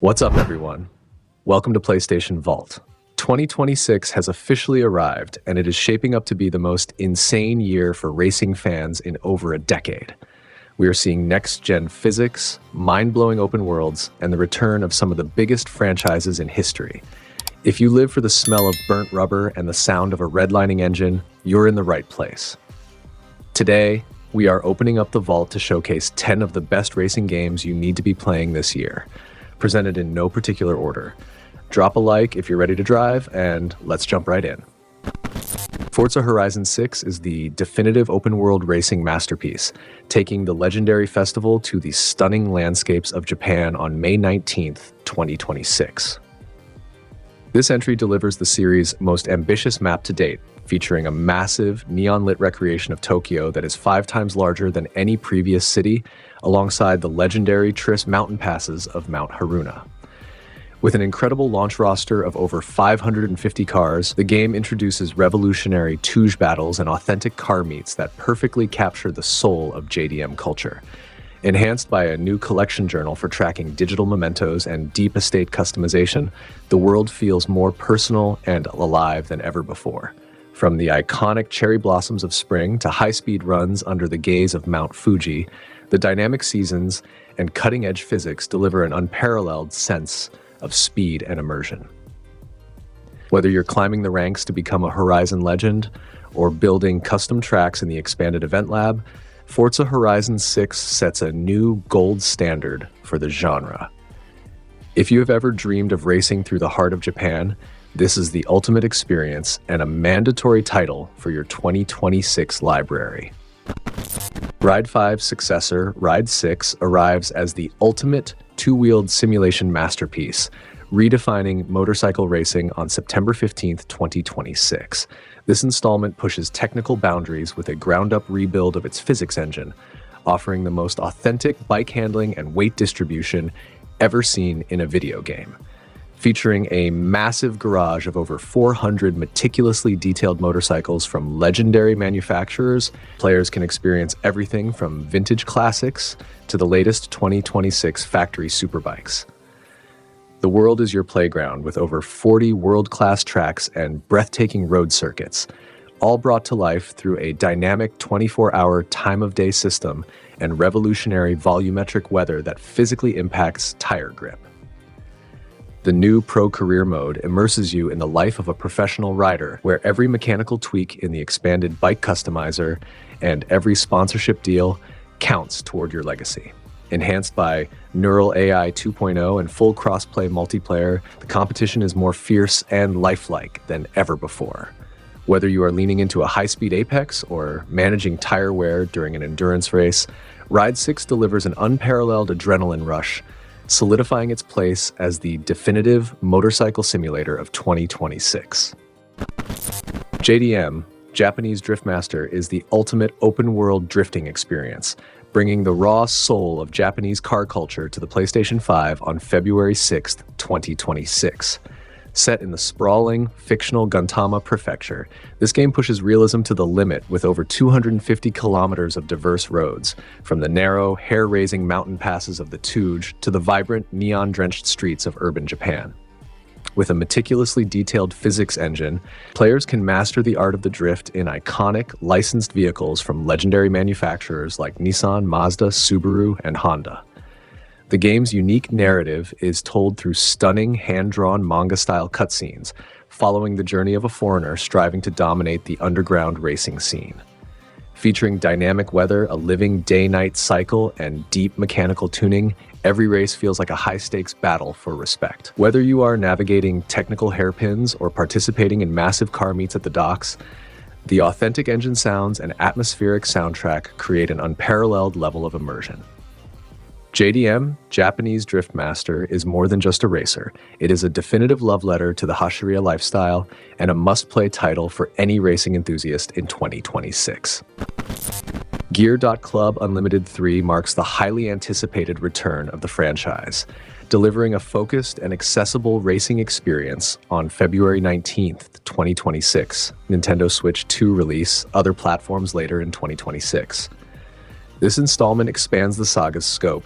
What's up, everyone? Welcome to PlayStation Vault. 2026 has officially arrived, and it is shaping up to be the most insane year for racing fans in over a decade. We are seeing next-gen physics, mind-blowing open worlds, and the return of some of the biggest franchises in history. If you live for the smell of burnt rubber and the sound of a redlining engine, you're in the right place. Today, we are opening up the vault to showcase 10 of the best racing games you need to be playing this year, presented in no particular order. Drop a like if you're ready to drive, and let's jump right in. Forza Horizon 6 is the definitive open-world racing masterpiece, taking the legendary festival to the stunning landscapes of Japan on May 19th, 2026. This entry delivers the series' most ambitious map to date, featuring a massive, neon-lit recreation of Tokyo that is 5 times larger than any previous city, alongside the legendary Tris mountain passes of Mount Haruna. With an incredible launch roster of over 550 cars, the game introduces revolutionary Touge battles and authentic car meets that perfectly capture the soul of JDM culture. Enhanced by a new collection journal for tracking digital mementos and deep estate customization, the world feels more personal and alive than ever before. From the iconic cherry blossoms of spring to high-speed runs under the gaze of Mount Fuji, the dynamic seasons and cutting-edge physics deliver an unparalleled sense of speed and immersion. Whether you're climbing the ranks to become a Horizon legend or building custom tracks in the expanded event lab, Forza Horizon 6 sets a new gold standard for the genre. If you have ever dreamed of racing through the heart of Japan, this is the ultimate experience and a mandatory title for your 2026 library. Ride 5's successor, Ride 6, arrives as the ultimate two-wheeled simulation masterpiece, redefining motorcycle racing on September 15th, 2026. This installment pushes technical boundaries with a ground-up rebuild of its physics engine, offering the most authentic bike handling and weight distribution ever seen in a video game. Featuring a massive garage of over 400 meticulously detailed motorcycles from legendary manufacturers, players can experience everything from vintage classics to the latest 2026 factory superbikes. The world is your playground with over 40 world-class tracks and breathtaking road circuits, all brought to life through a dynamic 24-hour time-of-day system and revolutionary volumetric weather that physically impacts tire grip. The new Pro Career mode immerses you in the life of a professional rider, where every mechanical tweak in the expanded bike customizer and every sponsorship deal counts toward your legacy. Enhanced by Neural AI 2.0 and full cross-play multiplayer, the competition is more fierce and lifelike than ever before. Whether you are leaning into a high-speed apex or managing tire wear during an endurance race, Ride 6 delivers an unparalleled adrenaline rush, solidifying its place as the definitive motorcycle simulator of 2026. JDM, Japanese Drift Master, is the ultimate open-world drifting experience, bringing the raw soul of Japanese car culture to the PlayStation 5 on February 6th, 2026. Set in the sprawling, fictional Gantama Prefecture, this game pushes realism to the limit with over 250 kilometers of diverse roads, from the narrow, hair-raising mountain passes of the Touge to the vibrant, neon-drenched streets of urban Japan. With a meticulously detailed physics engine, players can master the art of the drift in iconic, licensed vehicles from legendary manufacturers like Nissan, Mazda, Subaru, and Honda. The game's unique narrative is told through stunning, hand-drawn manga-style cutscenes, following the journey of a foreigner striving to dominate the underground racing scene. Featuring dynamic weather, a living day-night cycle, and deep mechanical tuning, every race feels like a high-stakes battle for respect. Whether you are navigating technical hairpins or participating in massive car meets at the docks, the authentic engine sounds and atmospheric soundtrack create an unparalleled level of immersion. JDM, Japanese Drift Master, is more than just a racer. It is a definitive love letter to the Hashiria lifestyle and a must-play title for any racing enthusiast in 2026. GEAR.CLUB Unlimited 3 marks the highly anticipated return of the franchise, delivering a focused and accessible racing experience on February 19th, 2026, Nintendo Switch 2 release, other platforms later in 2026. This installment expands the saga's scope,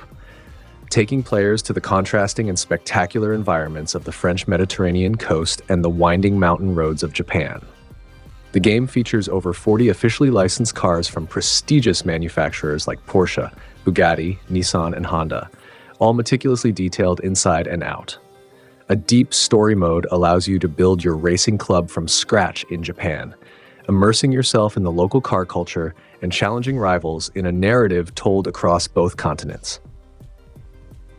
taking players to the contrasting and spectacular environments of the French Mediterranean coast and the winding mountain roads of Japan. The game features over 40 officially licensed cars from prestigious manufacturers like Porsche, Bugatti, Nissan, and Honda, all meticulously detailed inside and out. A deep story mode allows you to build your racing club from scratch in Japan, immersing yourself in the local car culture and challenging rivals in a narrative told across both continents.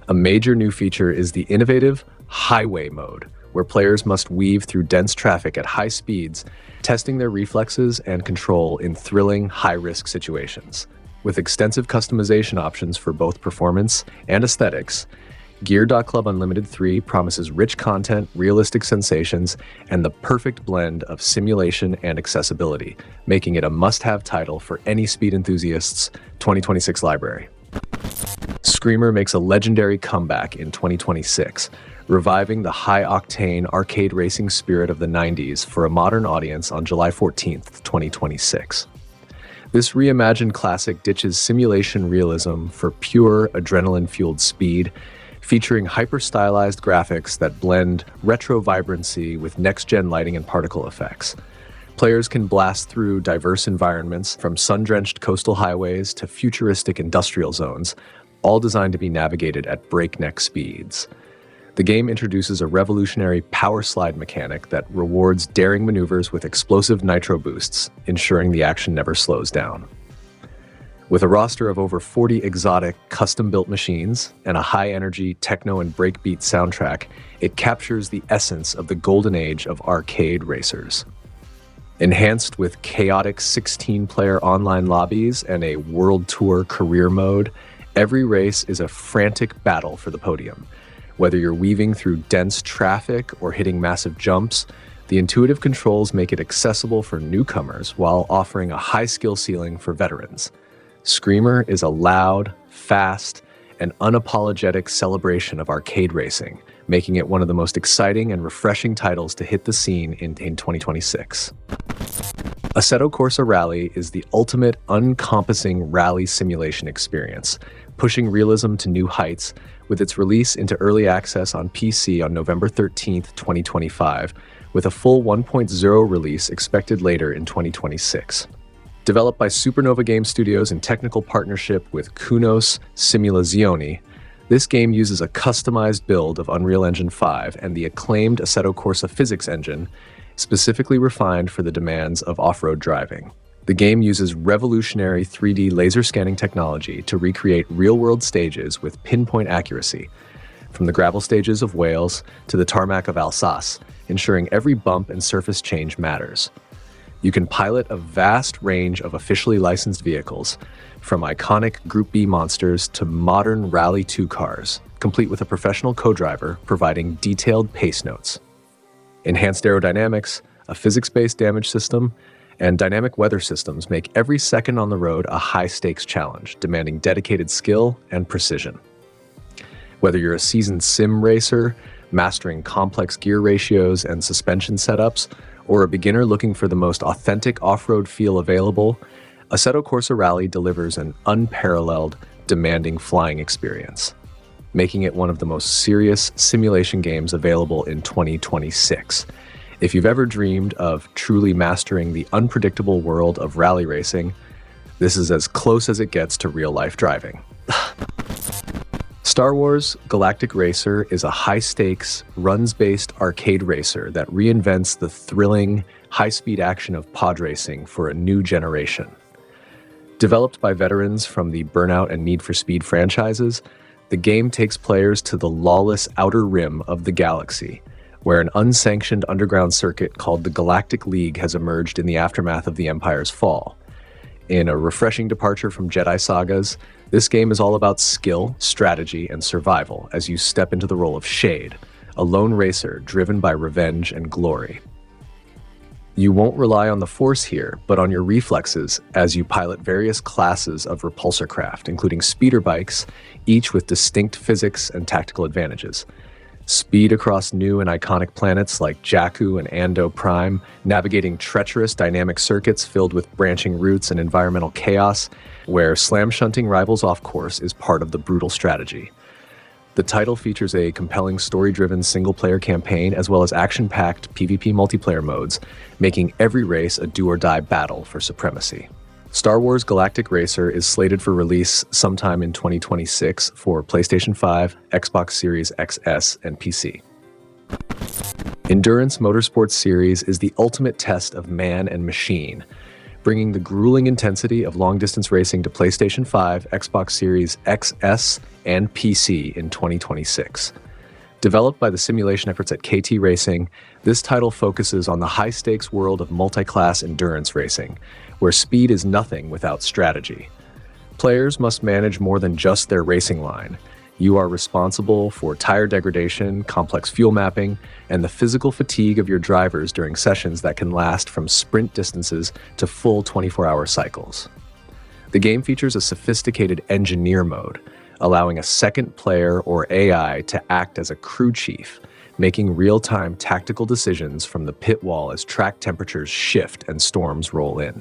A major new feature is the innovative highway mode, where players must weave through dense traffic at high speeds, testing their reflexes and control in thrilling, high-risk situations. With extensive customization options for both performance and aesthetics, GEAR.CLUB Unlimited 3 promises rich content, realistic sensations, and the perfect blend of simulation and accessibility, making it a must-have title for any speed enthusiast's 2026 library. Screamer makes a legendary comeback in 2026, reviving the high-octane arcade racing spirit of the 90s for a modern audience on July 14th, 2026. This reimagined classic ditches simulation realism for pure adrenaline-fueled speed, featuring hyper-stylized graphics that blend retro vibrancy with next-gen lighting and particle effects. Players can blast through diverse environments, from sun-drenched coastal highways to futuristic industrial zones, all designed to be navigated at breakneck speeds. The game introduces a revolutionary power slide mechanic that rewards daring maneuvers with explosive nitro boosts, ensuring the action never slows down. With a roster of over 40 exotic, custom-built machines and a high-energy techno and breakbeat soundtrack, it captures the essence of the golden age of arcade racers. Enhanced with chaotic 16-player online lobbies and a World Tour career mode, every race is a frantic battle for the podium. Whether you're weaving through dense traffic or hitting massive jumps, the intuitive controls make it accessible for newcomers while offering a high skill ceiling for veterans. Screamer is a loud, fast, and unapologetic celebration of arcade racing, making it one of the most exciting and refreshing titles to hit the scene in 2026. ASSETTO CORSA Rally is the ultimate encompassing rally simulation experience, pushing realism to new heights with its release into early access on PC on November 13th, 2025, with a full 1.0 release expected later in 2026. Developed by Supernova Game Studios in technical partnership with Kunos Simulazioni, this game uses a customized build of Unreal Engine 5 and the acclaimed ASSETTO CORSA physics engine, specifically refined for the demands of off-road driving. The game uses revolutionary 3D laser scanning technology to recreate real-world stages with pinpoint accuracy, from the gravel stages of Wales to the tarmac of Alsace, ensuring every bump and surface change matters. You can pilot a vast range of officially licensed vehicles, from iconic Group B monsters to modern Rally 2 cars, complete with a professional co-driver providing detailed pace notes. Enhanced aerodynamics, a physics-based damage system, and dynamic weather systems make every second on the road a high-stakes challenge, demanding dedicated skill and precision. Whether you're a seasoned sim racer, mastering complex gear ratios and suspension setups, or a beginner looking for the most authentic off-road feel available, ASSETTO CORSA Rally delivers an unparalleled, demanding flying experience, making it one of the most serious simulation games available in 2026. If you've ever dreamed of truly mastering the unpredictable world of rally racing, this is as close as it gets to real-life driving. Star Wars Galactic Racer is a high-stakes, runs-based arcade racer that reinvents the thrilling, high-speed action of pod racing for a new generation. Developed by veterans from the Burnout and Need for Speed franchises, the game takes players to the lawless outer rim of the galaxy, where an unsanctioned underground circuit called the Galactic League has emerged in the aftermath of the Empire's fall. In a refreshing departure from Jedi sagas, this game is all about skill, strategy, and survival as you step into the role of Shade, a lone racer driven by revenge and glory. You won't rely on the Force here, but on your reflexes as you pilot various classes of repulsor craft, including speeder bikes, each with distinct physics and tactical advantages. Speed across new and iconic planets like Jakku and Ando Prime, navigating treacherous dynamic circuits filled with branching routes and environmental chaos, where slam shunting rivals off course is part of the brutal strategy. The title features a compelling story-driven single-player campaign as well as action-packed PvP multiplayer modes, making every race a do-or-die battle for supremacy. Star Wars Galactic Racer is slated for release sometime in 2026 for PlayStation 5, Xbox Series XS, and PC. Endurance Motorsports Series is the ultimate test of man and machine, bringing the grueling intensity of long-distance racing to PlayStation 5, Xbox Series XS, and PC in 2026. Developed by the simulation efforts at KT Racing, this title focuses on the high-stakes world of multi-class endurance racing, where speed is nothing without strategy. Players must manage more than just their racing line. You are responsible for tire degradation, complex fuel mapping, and the physical fatigue of your drivers during sessions that can last from sprint distances to full 24-hour cycles. The game features a sophisticated engineer mode, allowing a second player or AI to act as a crew chief, making real-time tactical decisions from the pit wall as track temperatures shift and storms roll in.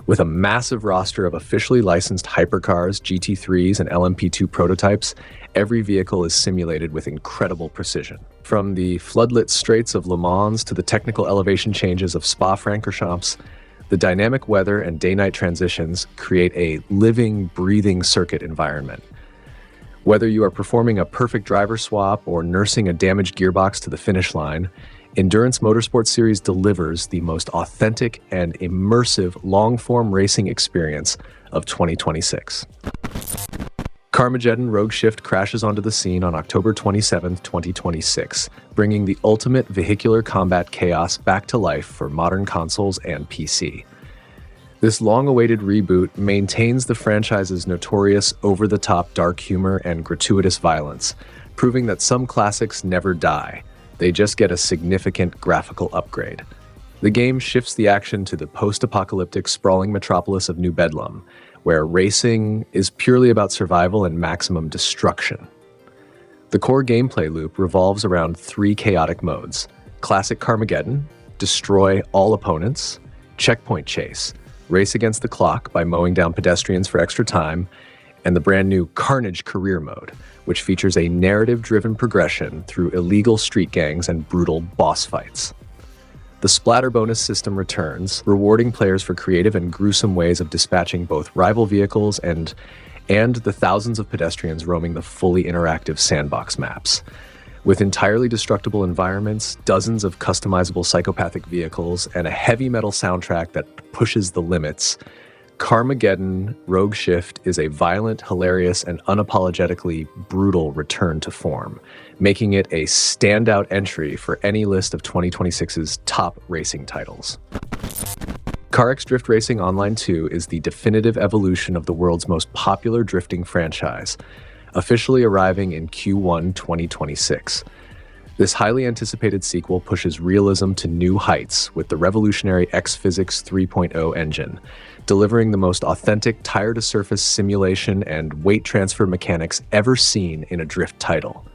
With a massive roster of officially licensed hypercars, GT3s, and LMP2 prototypes, every vehicle is simulated with incredible precision. From the floodlit straights of Le Mans to the technical elevation changes of Spa-Francorchamps, the dynamic weather and day-night transitions create a living, breathing circuit environment. Whether you are performing a perfect driver swap or nursing a damaged gearbox to the finish line, Endurance Motorsports Series delivers the most authentic and immersive long-form racing experience of 2026. Carmageddon Rogue Shift crashes onto the scene on October 27, 2026, bringing the ultimate vehicular combat chaos back to life for modern consoles and PC. This long-awaited reboot maintains the franchise's notorious over-the-top dark humor and gratuitous violence, proving that some classics never die. They just get a significant graphical upgrade. The game shifts the action to the post-apocalyptic sprawling metropolis of New Bedlam, where racing is purely about survival and maximum destruction. The core gameplay loop revolves around 3 chaotic modes: Classic Carmageddon, Destroy all opponents; Checkpoint Chase, race against the clock by mowing down pedestrians for extra time; and the brand new Carnage Career Mode, which features a narrative-driven progression through illegal street gangs and brutal boss fights. The splatter bonus system returns, rewarding players for creative and gruesome ways of dispatching both rival vehicles and the thousands of pedestrians roaming the fully interactive sandbox maps. With entirely destructible environments, dozens of customizable psychopathic vehicles, and a heavy metal soundtrack that pushes the limits, Carmageddon Rogue Shift is a violent, hilarious, and unapologetically brutal return to form, making it a standout entry for any list of 2026's top racing titles. CARX Drift Racing Online 2 is the definitive evolution of the world's most popular drifting franchise, officially arriving in Q1 2026. This highly anticipated sequel pushes realism to new heights with the revolutionary X-Physics 3.0 engine, delivering the most authentic tire-to-surface simulation and weight transfer mechanics ever seen in a drift title.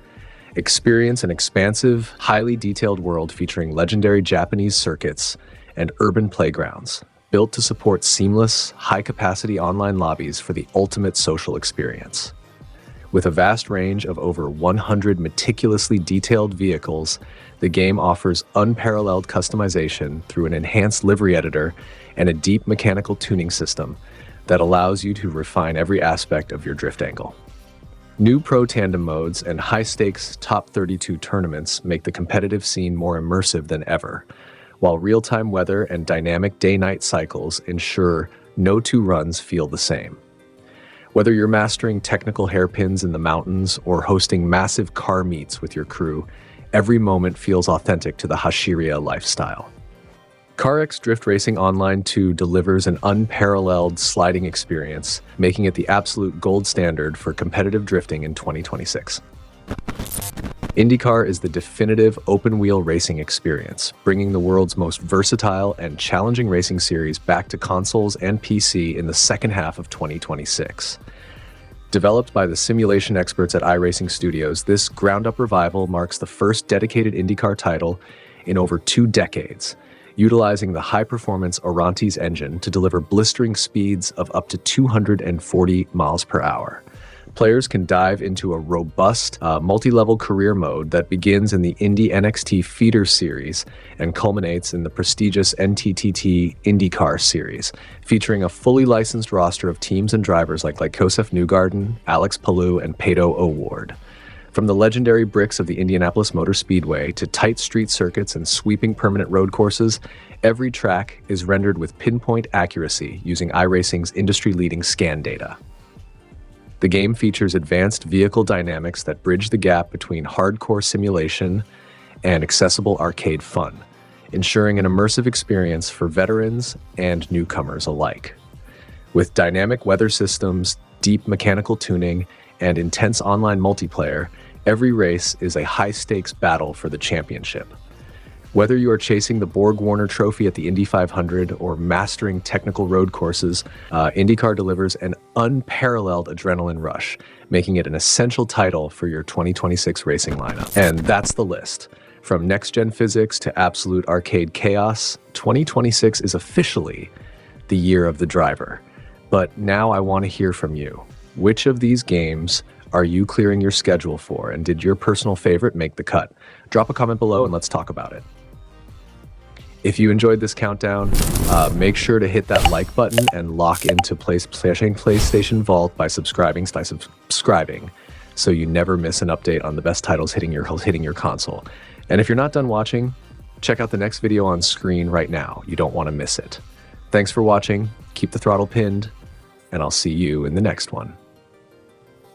Experience an expansive, highly detailed world featuring legendary Japanese circuits and urban playgrounds, built to support seamless, high-capacity online lobbies for the ultimate social experience. With a vast range of over 100 meticulously detailed vehicles, the game offers unparalleled customization through an enhanced livery editor and a deep mechanical tuning system that allows you to refine every aspect of your drift angle. New pro tandem modes and high-stakes top 32 tournaments make the competitive scene more immersive than ever, while real-time weather and dynamic day-night cycles ensure no 2 runs feel the same. Whether you're mastering technical hairpins in the mountains or hosting massive car meets with your crew, every moment feels authentic to the Hashiria lifestyle. CARX Drift Racing Online 2 delivers an unparalleled sliding experience, making it the absolute gold standard for competitive drifting in 2026. INDYCAR is the definitive open-wheel racing experience, bringing the world's most versatile and challenging racing series back to consoles and PC in the second half of 2026. Developed by the simulation experts at iRacing Studios, this ground-up revival marks the first dedicated INDYCAR title in over 2 decades, utilizing the high-performance Orontes engine to deliver blistering speeds of up to 240 miles per hour. Players can dive into a robust, multi-level career mode that begins in the Indy NXT Feeder Series and culminates in the prestigious NTTT INDYCAR Series, featuring a fully licensed roster of teams and drivers like Kosef Newgarden, Alex Palou, and Pato O'Ward. From the legendary bricks of the Indianapolis Motor Speedway to tight street circuits and sweeping permanent road courses, every track is rendered with pinpoint accuracy using iRacing's industry-leading scan data. The game features advanced vehicle dynamics that bridge the gap between hardcore simulation and accessible arcade fun, ensuring an immersive experience for veterans and newcomers alike. With dynamic weather systems, deep mechanical tuning, and intense online multiplayer, every race is a high-stakes battle for the championship. Whether you are chasing the Borg-Warner Trophy at the Indy 500 or mastering technical road courses, INDYCAR delivers an unparalleled adrenaline rush, making it an essential title for your 2026 racing lineup. And that's the list. From next-gen physics to absolute arcade chaos, 2026 is officially the year of the driver. But now I want to hear from you. Which of these games are you clearing your schedule for, and did your personal favorite make the cut? Drop a comment below and let's talk about it. If you enjoyed this countdown, make sure to hit that like button and lock into PlayStation Vault by subscribing, so you never miss an update on the best titles hitting your console. And if you're not done watching, check out the next video on screen right now. You don't want to miss it. Thanks for watching, keep the throttle pinned, and I'll see you in the next one.